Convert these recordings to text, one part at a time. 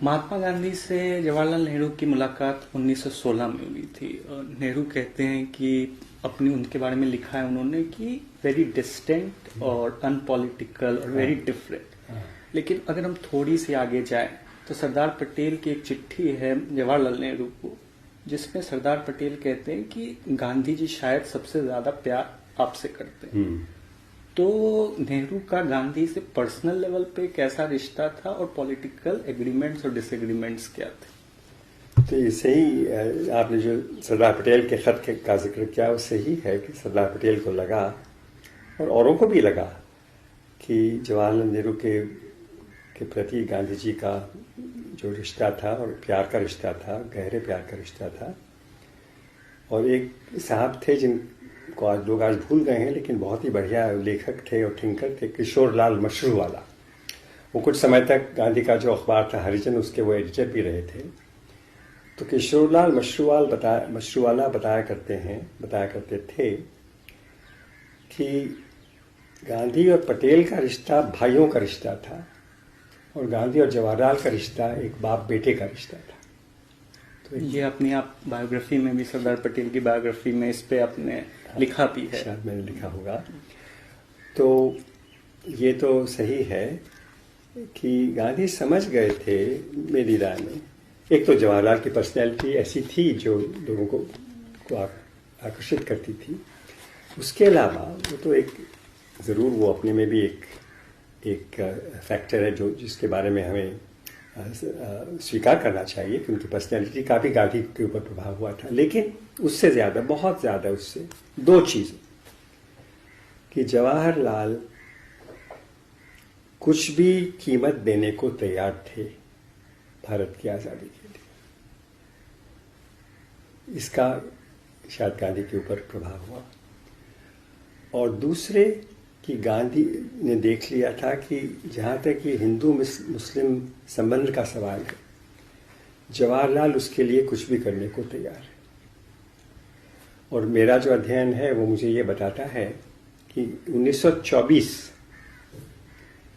महात्मा गांधी से जवाहरलाल नेहरू की मुलाकात 1916 में हुई थी। नेहरू कहते हैं कि अपनी उनके बारे में लिखा है उन्होंने कि वेरी डिस्टेंट और अनपॉलिटिकल और वेरी डिफरेंट। लेकिन अगर हम थोड़ी सी आगे जाएं तो सरदार पटेल की एक चिट्ठी है जवाहरलाल नेहरू को, जिसमें सरदार पटेल कहते हैं कि गांधी जी शायद सबसे ज्यादा प्यार आपसे करते हैं। तो नेहरू का गांधी से पर्सनल लेवल पे कैसा रिश्ता था और पॉलिटिकल एग्रीमेंट्स और डिसएग्रीमेंट्स क्या थे? तो ये सही, आपने जो सरदार पटेल के खत का जिक्र किया वो सही है कि सरदार पटेल को लगा और औरों को भी लगा कि जवाहरलाल नेहरू के प्रति गांधी जी का जो रिश्ता था और प्यार का रिश्ता था, गहरे प्यार का रिश्ता था। और एक साहब थे जिनको आज लोग भूल गए हैं, लेकिन बहुत ही बढ़िया लेखक थे और थिंकर थे, किशोरलाल मशरूवाला। वो कुछ समय तक गांधी का जो अखबार था हरिजन, उसके वो एडिटर भी रहे थे। तो किशोरलाल मशरूवाला बताया करते थे कि गांधी और पटेल का रिश्ता भाइयों का रिश्ता था और गांधी और जवाहरलाल का रिश्ता एक बाप बेटे का रिश्ता था। तो ये अपनी आप बायोग्राफी में भी, सरदार पटेल की बायोग्राफी में इस पे आपने लिखा भी है। शायद मैंने लिखा होगा। तो ये तो सही है कि गांधी समझ गए थे, मेरी राय में। एक तो जवाहरलाल की पर्सनैलिटी ऐसी थी जो लोगों को आकर्षित करती थी। उसके अलावा वो तो एक ज़रूर वो अपने में भी एक फैक्टर है जो जिसके बारे में हमें स्वीकार करना चाहिए कि उनकी पर्सनैलिटी का भी गांधी के ऊपर प्रभाव हुआ था। लेकिन उससे ज़्यादा, बहुत ज़्यादा उससे दो चीज़ें, कि जवाहरलाल कुछ भी कीमत देने को तैयार थे भारत की आज़ादी के लिए। इसका शायद गांधी के ऊपर प्रभाव हुआ। और दूसरे कि गांधी ने देख लिया था कि जहाँ तक ये हिंदू मुस्लिम संबंध का सवाल है, जवाहरलाल उसके लिए कुछ भी करने को तैयार है। और मेरा जो अध्ययन है वो मुझे ये बताता है कि 1924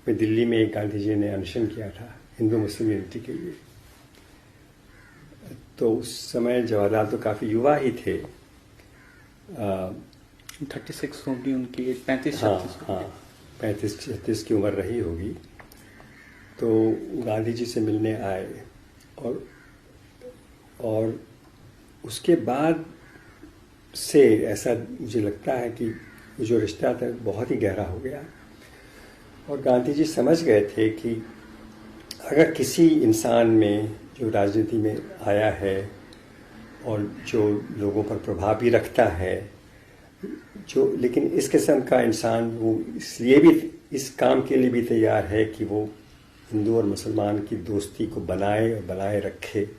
में दिल्ली में एक गांधी जी ने अनशन किया था हिंदू मुस्लिम यूनिटी के लिए। तो उस समय जवाहरलाल तो काफ़ी युवा ही थे, 36 होगी उनकी, 35 36 की उम्र रही होगी। तो गांधी जी से मिलने आए और उसके बाद से ऐसा मुझे लगता है कि जो रिश्ता था बहुत ही गहरा हो गया। और गांधी जी समझ गए थे कि अगर किसी इंसान में जो राजनीति में आया है और जो लोगों पर प्रभाव भी रखता है, लेकिन इस किस्म का इंसान वो इसलिए भी, इस काम के लिए भी तैयार है कि वो हिंदू और मुसलमान की दोस्ती को बनाए रखे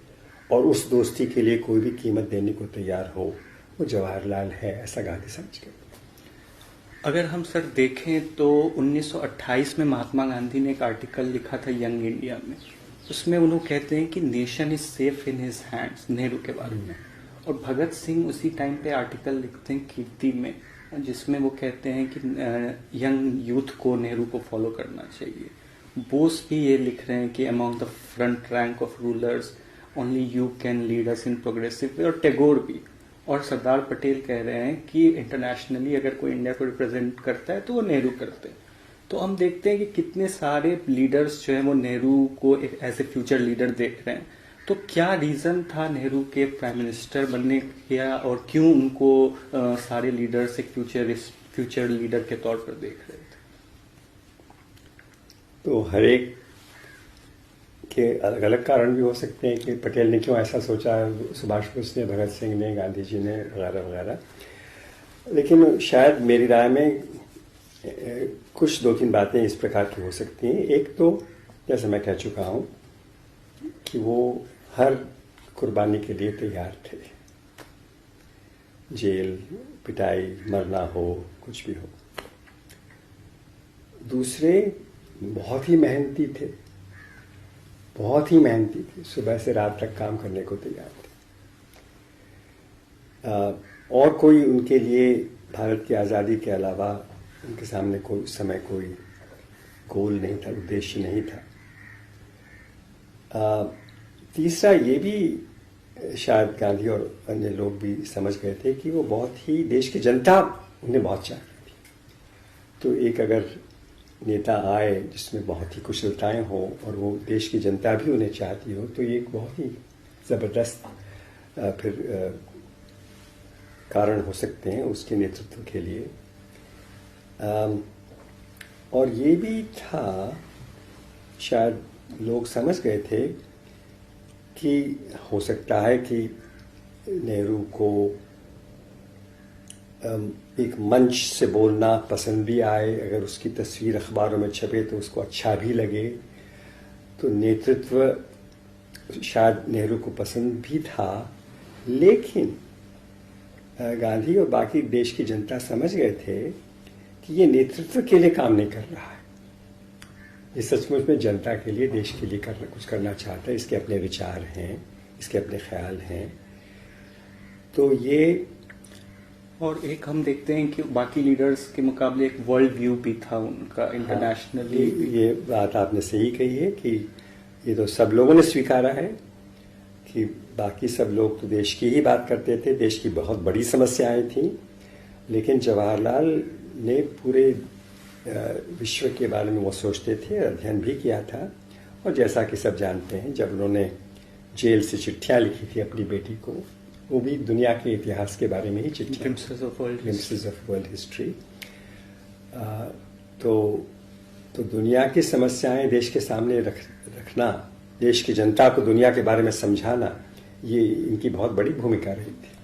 और उस दोस्ती के लिए कोई भी कीमत देने को तैयार हो, वो जवाहरलाल है, ऐसा गांधी समझ गए। अगर हम सर देखें तो 1928 में महात्मा गांधी ने एक आर्टिकल लिखा था यंग इंडिया में। उसमें उन्होंने कहते हैं कि nation is safe in his hands, Nehru के बारे में। और भगत सिंह उसी टाइम पे आर्टिकल लिखते हैं कीर्ति में, जिसमें वो कहते हैं कि यंग यूथ को नेहरू को फॉलो करना चाहिए। बोस भी ये लिख रहे हैं कि among the front rank of rulers only you can lead us in progressive way. और टैगोर भी। और सरदार पटेल कह रहे हैं कि इंटरनेशनली अगर कोई इंडिया को रिप्रेजेंट करता है तो वो नेहरू करते हैं। तो हम देखते हैं कि कितने सारे लीडर्स जो हैं वो नेहरू को एक एज ए फ्यूचर लीडर देख रहे हैं। तो क्या रीजन था नेहरू के प्राइम मिनिस्टर बनने का, और क्यों उनको सारे लीडर्स एक फ्यूचर लीडर के तौर पर देख रहे थे? तो हर एक के अलग अलग कारण भी हो सकते हैं कि पटेल ने क्यों ऐसा सोचा, सुभाष बोस ने, भगत सिंह ने, गांधी जी ने, वगैरह वगैरह। लेकिन शायद मेरी राय में कुछ 2-3 बातें इस प्रकार की हो सकती हैं। एक तो जैसे मैं कह चुका हूं कि वो हर कुर्बानी के लिए तैयार थे, जेल, पिटाई, मरना हो, कुछ भी हो। दूसरे बहुत ही मेहनती थे, सुबह से रात तक काम करने को तैयार थे। और कोई उनके लिए भारत की आज़ादी के अलावा उनके सामने कोई गोल नहीं था, उद्देश्य नहीं था। तीसरा ये भी शायद गांधी और अन्य लोग भी समझ गए थे कि वो बहुत ही देश की जनता उन्हें बहुत चाहती थी। तो एक अगर नेता आए जिसमें बहुत ही कुशलताएं हों और वो देश की जनता भी उन्हें चाहती हो, तो ये एक बहुत ही ज़बरदस्त फिर कारण हो सकते हैं उसके नेतृत्व के लिए। और ये भी था, शायद लोग समझ गए थे कि हो सकता है कि नेहरू को एक मंच से बोलना पसंद भी आए, अगर उसकी तस्वीर अखबारों में छपे तो उसको अच्छा भी लगे। तो नेतृत्व शायद नेहरू को पसंद भी था, लेकिन गांधी और बाकी देश की जनता समझ गए थे कि ये नेतृत्व के लिए काम नहीं कर रहा है, ये सचमुच में जनता के लिए, देश के लिए कुछ करना चाहता है, इसके अपने विचार हैं, इसके अपने ख्याल हैं। तो ये, और एक हम देखते हैं कि बाकी लीडर्स के मुकाबले एक वर्ल्ड व्यू भी था उनका इंटरनेशनली। ये बात आपने सही कही है कि ये तो सब लोगों ने स्वीकारा है कि बाकी सब लोग तो देश की ही बात करते थे, देश की बहुत बड़ी समस्याएं थी, लेकिन जवाहरलाल ने पूरे विश्व के बारे में वो सोचते थे, अध्ययन भी किया था। और जैसा कि सब जानते हैं, जब उन्होंने जेल से चिट्ठियां लिखी थी अपनी बेटी को, वो भी दुनिया के इतिहास के बारे में ही चिट्ठियां, ग्लिम्पसेस ऑफ वर्ल्ड हिस्ट्री। तो दुनिया की समस्याएं देश के सामने रखना, देश की जनता को दुनिया के बारे में समझाना, ये इनकी बहुत बड़ी भूमिका रही थी।